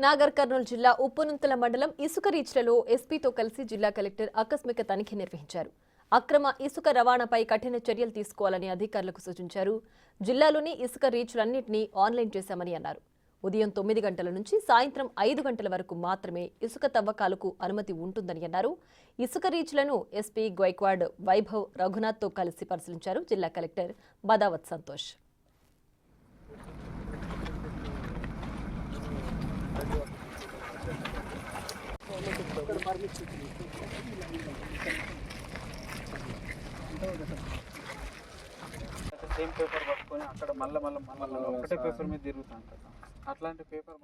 నాగర్ కర్నూలు జిల్లా ఉప్పునుంతల మండలం ఇసుక రీచ్లలో ఎస్పీతో కలిసి జిల్లా కలెక్టర్ ఆకస్మిక తనిఖీ నిర్వహించారు. అక్రమ ఇసుక రవాణాపై కఠిన చర్యలు తీసుకోవాలని అధికారులకు సూచించారు. జిల్లాలోని ఇసుక రీచ్లన్నింటినీ ఆన్లైన్ చేశామని అన్నారు. ఉదయం 9 గంటల నుంచి సాయంత్రం 5 గంటల వరకు మాత్రమే ఇసుక తవ్వకాలకు అనుమతి ఉంటుందని అన్నారు. ఇసుక రీచ్లను ఎస్పీ గైక్వాడ్ వైభవ్ రఘునాథ్తో కలిసి పరిశీలించారు జిల్లా collector Badavath Santosh. Same paper పట్టుకొని అక్కడ మళ్ళీ ఒకటే పేపర్ మీద తిరుగుతాం కదా, అట్లాంటి పేపర్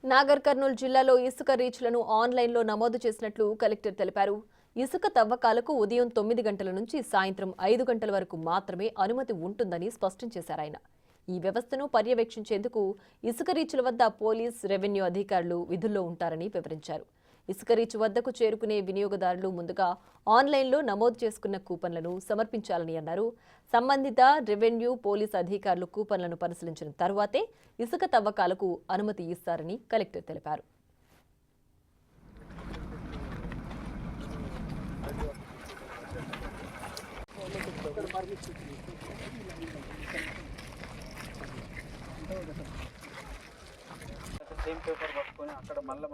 నాగర్ కర్నూలు జిల్లాలో ఇసుక రీచ్లను ఆన్లైన్లో నమోదు చేసినట్లు కలెక్టర్ తెలిపారు. ఇసుక తవ్వకాలకు ఉదయం 9 గంటల నుంచి సాయంత్రం 5 గంటల వరకు మాత్రమే అనుమతి ఉంటుందని స్పష్టం చేశారు ఆయన. ఈ వ్యవస్థను పర్యవేక్షించేందుకు ఇసుక రీచ్ల వద్ద పోలీస్, రెవెన్యూ అధికారులు విధుల్లో ఉంటారని వివరించారు. ఇసుక రీచ్ వద్దకు చేరుకునే వినియోగదారులు ముందుగా ఆన్లైన్లో నమోదు చేసుకున్న కూపన్లను సమర్పించాలని అన్నారు. సంబంధిత రెవెన్యూ, పోలీస్ అధికారులు కూపన్లను పరిశీలించిన తర్వాతే ఇసుక తవ్వకాలకు అనుమతి ఇస్తారని కలెక్టర్ తెలిపారు. సేమ్ పేపర్ పట్టుకొని అక్కడ మళ్ళీ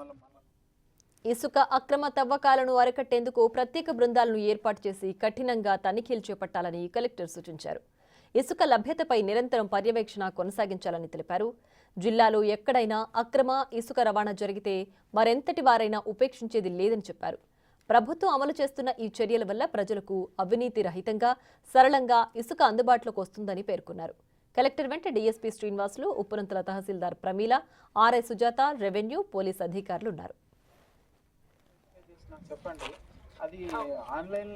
ఇసుక అక్రమ తవ్వకాలను అరికట్టేందుకు ప్రత్యేక బృందాలను ఏర్పాటు చేసి కఠినంగా తనిఖీలు చేపట్టాలని కలెక్టర్ సూచించారు. ఇసుక లభ్యతపై నిరంతరం పర్యవేక్షణ కొనసాగించాలని తెలిపారు. జిల్లాలో ఎక్కడైనా అక్రమ ఇసుక రవాణా జరిగితే మరెంతటి వారైనా ఉపేక్షించేది లేదని చెప్పారు. ప్రభుత్వం అమలు చేస్తున్న ఈ చర్యల వల్ల ప్రజలకు అవినీతి రహితంగా, సరళంగా ఇసుక అందుబాటులోకి వస్తుందని పేర్కొన్నారు. కలెక్టర్ వెంట డీఎస్పీ శ్రీనివాసులు, ఉప్పునంతల తహసీల్దార్ Pramila, RI Sujatha, revenue, police అధికారులు ఉన్నారు. చెప్పండి, అది ఆన్లైన్